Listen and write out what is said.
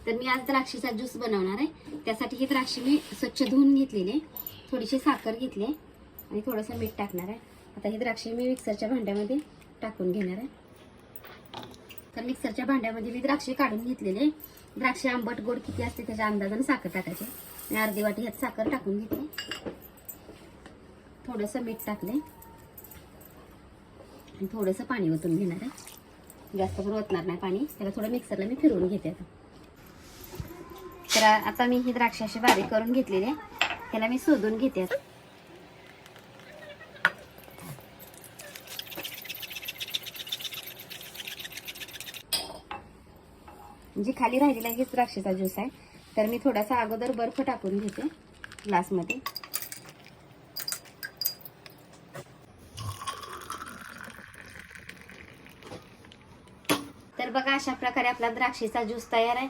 तर मी आज द्राक्षीचा ज्यूस बनवणार आहे। त्यासाठी ही द्राक्षे मी स्वच्छ धुवून घेतलेली, थोडीशी साखर घेतली आणि थोडंसं मीठ टाकणार आहे। आता ही द्राक्षे मी मिक्सरच्या भांड्यामध्ये टाकून घेणार आहे। तर मिक्सरच्या भांड्यामध्ये मी द्राक्षे काढून घेतलेले। द्राक्षे आंबट गोड किती असते त्याच्या अंदाजाने साखर टाकायची। मी अर्धी वाटी ह्यात साखर टाकून घेतली, थोडंसं मीठ टाकले आणि थोडंसं पाणी ओतून घेणार आहे। जास्त पण ओतणार नाही पाणी, त्याला थोडं मिक्सरला मी फिरवून घेते। तर आता मी ही द्राक्षे अशी बारीक करून घेतलेली, त्याला मी शोधून घेते। जी खाली राहिलेला आहे द्राक्षेचा ज्यूस आहे, तर मी थोडासा अगोदर बर्फ टाकून घेते ग्लासमध्ये। तर बघा, अशा प्रकारे आपला द्राक्षेचा ज्यूस तयार आहे।